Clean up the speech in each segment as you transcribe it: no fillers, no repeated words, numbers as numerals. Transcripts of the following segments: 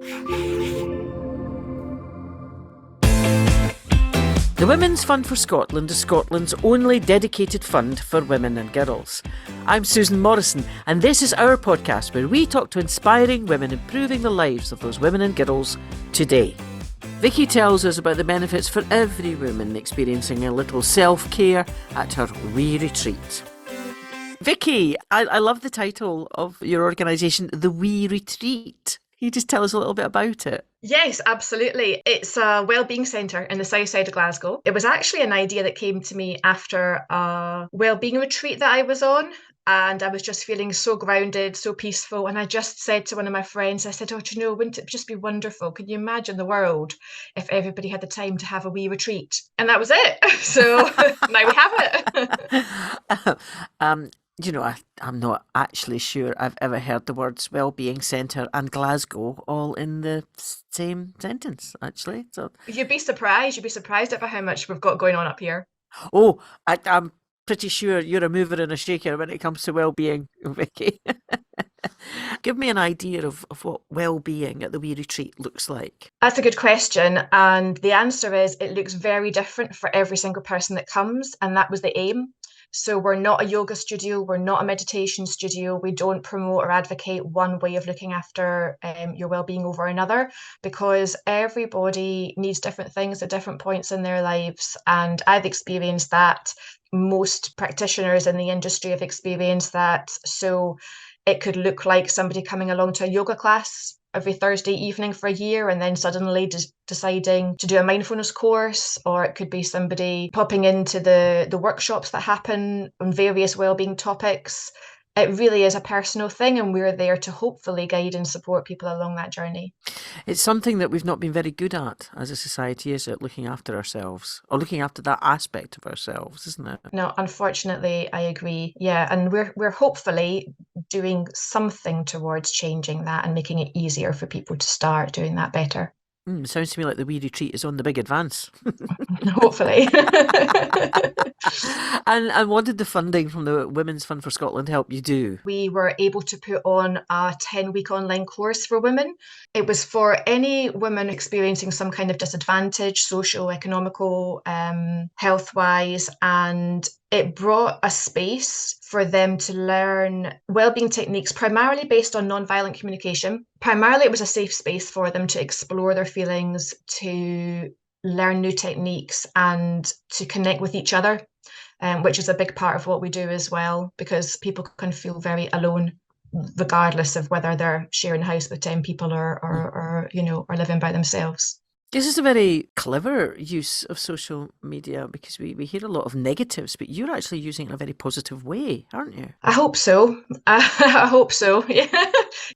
The Women's Fund for Scotland is Scotland's only dedicated fund for women and girls. I'm Susan Morrison, and this is our podcast where we talk to inspiring women improving the lives of those women and girls today. Vicky tells us about the benefits for every woman experiencing a little self-care at her wee retreat. Vicky, I love the title of your organisation, The Wee Retreat. Can you just tell us a little bit about it? Yes, absolutely. It's a wellbeing centre in the south side of Glasgow. It was actually an idea that came to me after a wellbeing retreat that I was on. And I was just feeling so grounded, so peaceful. And I just said to one of my friends, I said, do you know, wouldn't it just be wonderful? Can you imagine the world if everybody had the time to have a wee retreat? And that was it. So now we have it. You know, I'm not actually sure I've ever heard the words Wellbeing Centre and Glasgow all in the same sentence, actually. So You'd be surprised. You'd be surprised about how much we've got going on up here. Oh, I'm pretty sure you're a mover and a shaker when it comes to well-being, Vicky. Give me an idea of what well-being at the wee retreat looks like. That's a good question. And the answer is it looks very different for every single person that comes. And that was the aim. So we're not a yoga studio, we're not a meditation studio. We don't promote or advocate one way of looking after your well-being over another, because everybody needs different things at different points in their lives. And I've experienced that. Most practitioners in the industry have experienced that. So it could look like somebody coming along to a yoga class every Thursday evening for a year and then suddenly deciding to do a mindfulness course, or it could be somebody popping into the workshops that happen on various wellbeing topics. It really is a personal thing, and we're there to hopefully guide and support people along that journey. It's something that we've not been very good at as a society, is it? Looking after ourselves, or looking after that aspect of ourselves, isn't it? No, unfortunately, I agree. Yeah, and we're hopefully doing something towards changing that and making it easier for people to start doing that better. Sounds to me like the wee retreat is on the big advance. Hopefully. And what did the funding from the Women's Fund for Scotland help you do? We were able to put on a 10-week online course for women. It was for any women experiencing some kind of disadvantage, social, economical, health-wise, and it brought a space for them to learn wellbeing techniques primarily based on non-violent communication. Primarily, it was a safe space for them to explore their feelings, to learn new techniques, and to connect with each other, which is a big part of what we do as well, because people can feel very alone, regardless of whether they're sharing a house with 10 people or living by themselves. This is a very clever use of social media, because we hear a lot of negatives, but you're actually using it in a very positive way, aren't you? I hope so. I hope so. Yeah.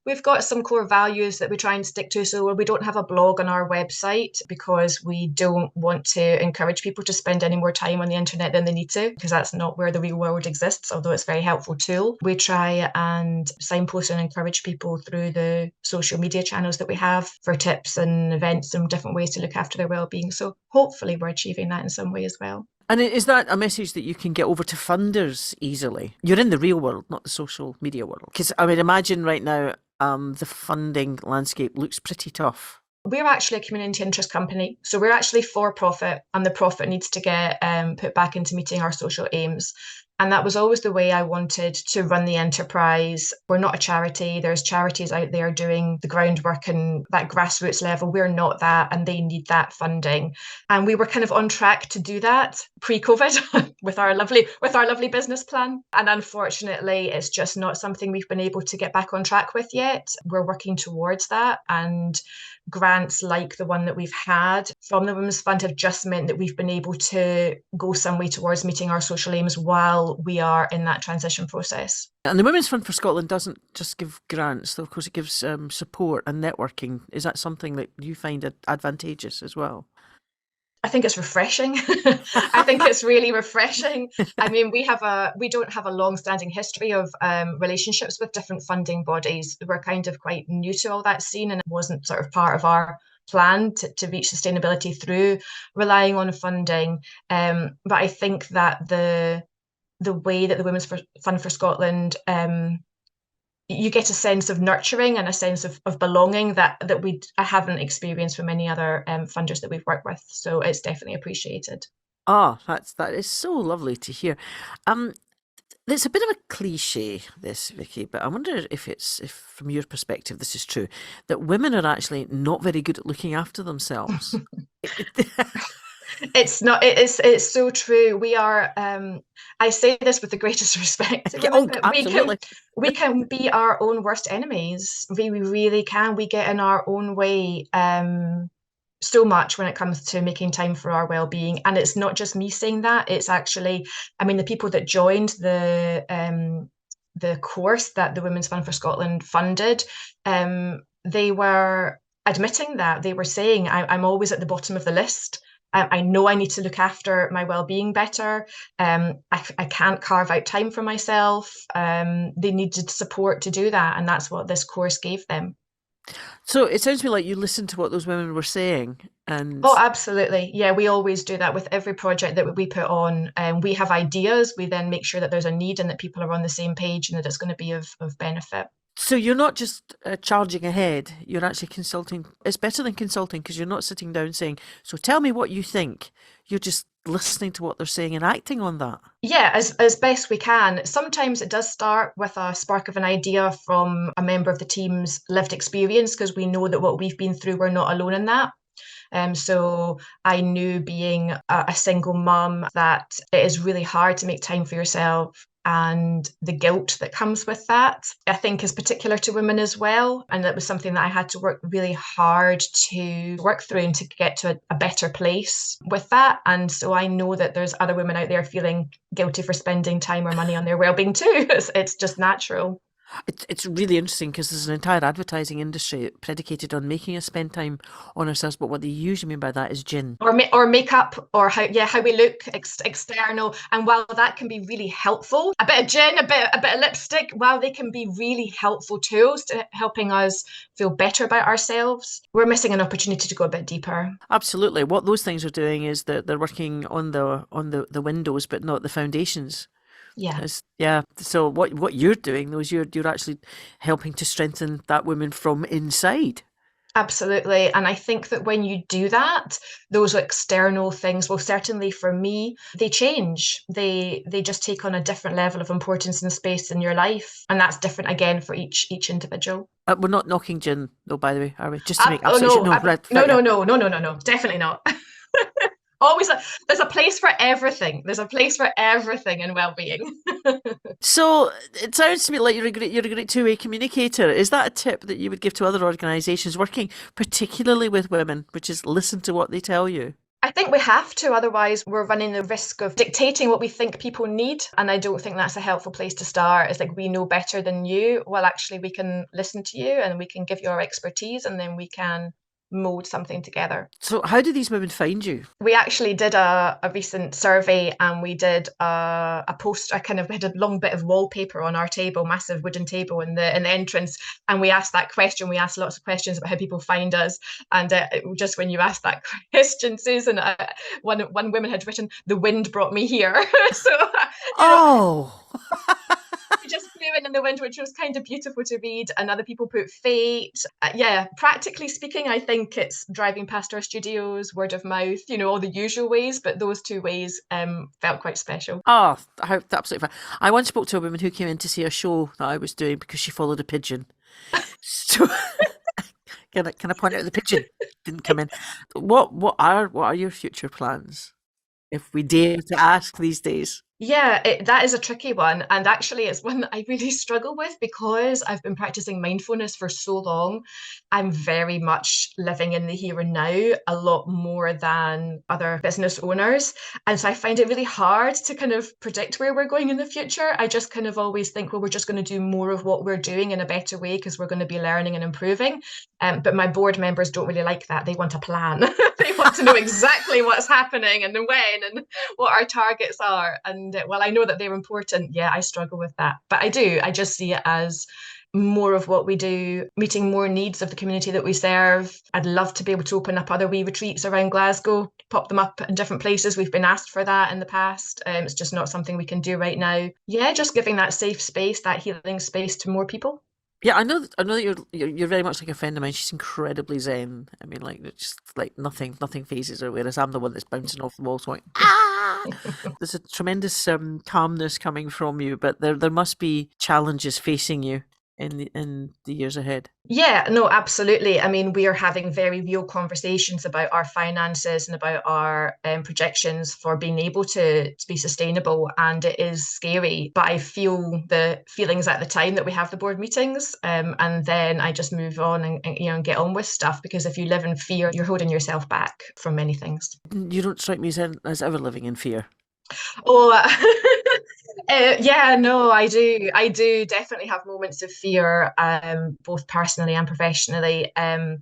We've got some core values that we try and stick to. So we don't have a blog on our website because we don't want to encourage people to spend any more time on the internet than they need to, because that's not where the real world exists, although it's a very helpful tool. We try and signpost and encourage people through the social media channels that we have for tips and events and different ways to look after their well-being. So hopefully we're achieving that in some way as well. And is that a message that you can get over to funders easily? You're in the real world, not the social media world. Because I would imagine right now the funding landscape looks pretty tough. We're actually a community interest company. So we're actually for profit, and the profit needs to get put back into meeting our social aims. And that was always the way I wanted to run the enterprise. We're not a charity. There's charities out there doing the groundwork and that grassroots level. We're not that, and they need that funding. And we were kind of on track to do that pre-COVID with our lovely business plan. And unfortunately, it's just not something we've been able to get back on track with yet. We're working towards that, and grants like the one that we've had from the Women's Fund have just meant that we've been able to go some way towards meeting our social aims while we are in that transition process. And the Women's Fund for Scotland doesn't just give grants, though, of course it gives support and networking. Is that something that you find advantageous as well? I think it's refreshing. I think it's really refreshing. I mean, we don't have a long-standing history of relationships with different funding bodies. We're kind of quite new to all that scene, and it wasn't sort of part of our plan to reach sustainability through relying on funding. But I think that the way that the Women's Fund for Scotland you get a sense of nurturing and a sense of belonging that I haven't experienced from many other funders that we've worked with. So it's definitely appreciated. Ah, that is so lovely to hear. Um, it's a bit of a cliche, this, Vicky, but I wonder if from your perspective, this is true, that women are actually not very good at looking after themselves. It's not. It's so true. We are. I say this with the greatest respect to women, Oh, but absolutely. we can be our own worst enemies. We really can. We get in our own way. So much when it comes to making time for our well-being, and it's not just me saying that. It's actually, I mean, the people that joined the course that the Women's Fund for Scotland funded, they were admitting that. They were saying, I'm always at the bottom of the list. I know I need to look after my well-being better. I can't carve out time for myself. They needed support to do that, and that's what this course gave them. So it sounds to me like you listened to what those women were saying, Oh, and absolutely. Yeah, we always do that with every project that we put on. We have ideas. We then make sure that there's a need and that people are on the same page and that it's going to be of benefit. so you're not just charging ahead, you're actually consulting. It's better than consulting because you're not sitting down saying, so tell me what you think. You're just listening to what they're saying and acting on that. Yeah, as best we can. Sometimes it does start with a spark of an idea from a member of the team's lived experience because we know that what we've been through, we're not alone in that. So I knew being a single mum that it is really hard to make time for yourself. And the guilt that comes with that, I think, is particular to women as well. And that was something that I had to work really hard to work through and to get to a better place with that. And so I know that there's other women out there feeling guilty for spending time or money on their well-being too. It's just natural. It's really interesting because there's an entire advertising industry predicated on making us spend time on ourselves, but what they usually mean by that is gin. Or makeup or how we look external. And while that can be really helpful, a bit of gin, a bit of lipstick, while they can be really helpful tools to helping us feel better about ourselves, we're missing an opportunity to go a bit deeper. Absolutely. What those things are doing is that they're working on the windows, but not the foundations. Yeah. Yeah. So what you're doing though is you're actually helping to strengthen that woman from inside. Absolutely. And I think that when you do that, those external things, well, certainly for me, they change. They just take on a different level of importance and space in your life. And that's different again for each individual. We're not knocking gin though, by the way, are we? Just to make Oh absolutely no, no, right, no, yeah. no, no, no, no, no, no, definitely not. Always, there's a place for everything. There's a place for everything in well-being. So it sounds to me like you're a great two-way communicator. Is that a tip that you would give to other organisations working particularly with women, which is listen to what they tell you? I think we have to, otherwise we're running the risk of dictating what we think people need. And I don't think that's a helpful place to start. It's like we know better than you. Well, actually, we can listen to you and we can give you our expertise and then we can mold something together. So how do these women find you? We actually did a recent survey and we did a post. I kind of had a long bit of wallpaper on our table, massive wooden table in the entrance, and we asked that question. We asked lots of questions about how people find us, and just when you asked that question, Susan, one woman had written, "The wind brought me here." So you know, Oh, it just flew in the wind, which was kind of beautiful to read. And other people put fate. Yeah, practically speaking, I think it's driving past our studios, word of mouth, all the usual ways. But those two ways felt quite special. oh, how absolutely fine. I once spoke to a woman who came in to see a show that I was doing because she followed a pigeon. So can I point out the pigeon didn't come in? What are your future plans? If we dare to ask these days. Yeah, that is a tricky one. And actually, it's one that I really struggle with because I've been practicing mindfulness for so long. I'm very much living in the here and now, a lot more than other business owners. And so I find it really hard to kind of predict where we're going in the future. I just kind of always think, well, we're just going to do more of what we're doing in a better way because we're going to be learning and improving. But my board members don't really like that. They want a plan. They want to know exactly what's happening and when and what our targets are. And well, I know that they're important. Yeah, I struggle with that. But I do. I just see it as more of what we do, meeting more needs of the community that we serve. I'd love to be able to open up other wee retreats around Glasgow, pop them up in different places. We've been asked for that in the past. It's just not something we can do right now. Yeah, just giving that safe space, that healing space to more people. Yeah, I know that you're very much like a friend of mine. She's incredibly zen. I mean, like it's just like nothing phases her. Whereas I'm the one that's bouncing off the walls, going ah. There's a tremendous calmness coming from you, but there must be challenges facing you in the years ahead. Yeah, no, absolutely. I mean, we are having very real conversations about our finances and about our projections for being able to be sustainable. And it is scary, but I feel the feelings at the time that we have the board meetings. And then I just move on and get on with stuff, because if you live in fear, you're holding yourself back from many things. You don't strike me as ever living in fear. Oh, yeah, no, I do. I do definitely have moments of fear, both personally and professionally. I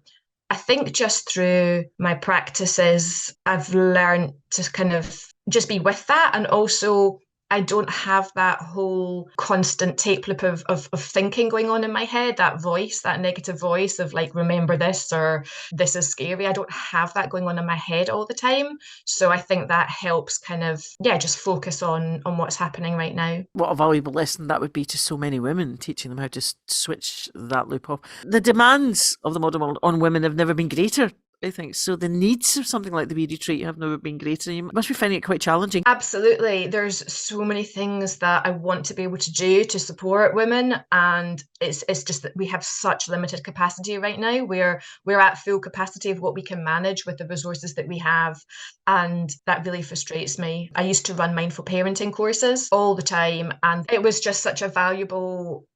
think just through my practices, I've learned to kind of just be with that. And also, I don't have that whole constant tape loop of thinking going on in my head, that voice, that negative voice of like, remember this, or this is scary. I don't have that going on in my head all the time. So I think that helps kind of, yeah, just focus on what's happening right now. What a valuable lesson that would be to so many women, teaching them how to switch that loop off. The demands of the modern world on women have never been greater, I think. So the needs of something like the wee retreat have never been greater. You must be finding it quite challenging. Absolutely. There's so many things that I want to be able to do to support women. And it's just that we have such limited capacity right now. We're at full capacity of what we can manage with the resources that we have. And that really frustrates me. I used to run mindful parenting courses all the time, and it was just such a valuable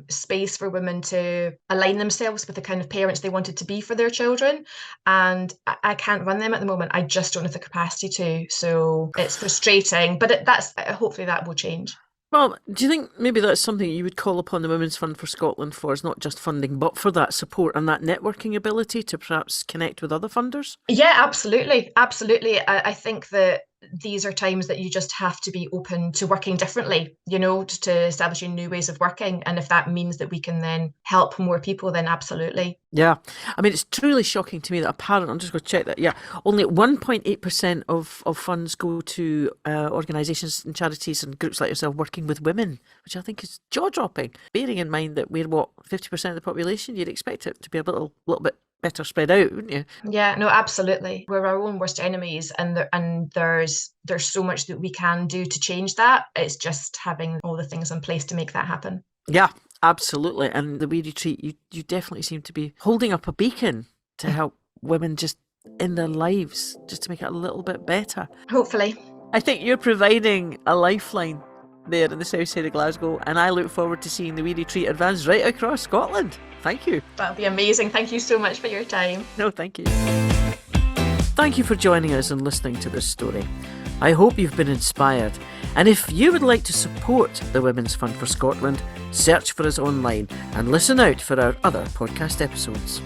space for women to align themselves with the kind of parents they wanted to be for their children. And I can't run them at the moment. I just don't have the capacity to. So it's frustrating, but that's hopefully that will change. Well, do you think maybe that's something you would call upon the Women's Fund for Scotland for, is not just funding, but for that support and that networking ability to perhaps connect with other funders? Yeah, absolutely. Absolutely. I think that these are times that you just have to be open to working differently, to establishing new ways of working. And if that means that we can then help more people, then absolutely. Yeah. I mean, it's truly shocking to me that I'm just going to check that, yeah, only 1.8% of funds go to organisations and charities and groups like yourself working with women, which I think is jaw-dropping. Bearing in mind that we're, 50% of the population, you'd expect it to be a little bit better spread out, wouldn't you? Yeah, no, absolutely. We're our own worst enemies, and there's so much that we can do to change that. It's just having all the things in place to make that happen. Yeah, absolutely. And the wee retreat, you definitely seem to be holding up a beacon to help women just in their lives, just to make it a little bit better. Hopefully. I think you're providing a lifeline there in the south side of Glasgow, and I look forward to seeing the wee retreat advance right across Scotland. Thank you. That'll be amazing. Thank you so much for your time. No, thank you. Thank you for joining us and listening to this story. I hope you've been inspired. And if you would like to support the Women's Fund for Scotland, search for us online and listen out for our other podcast episodes.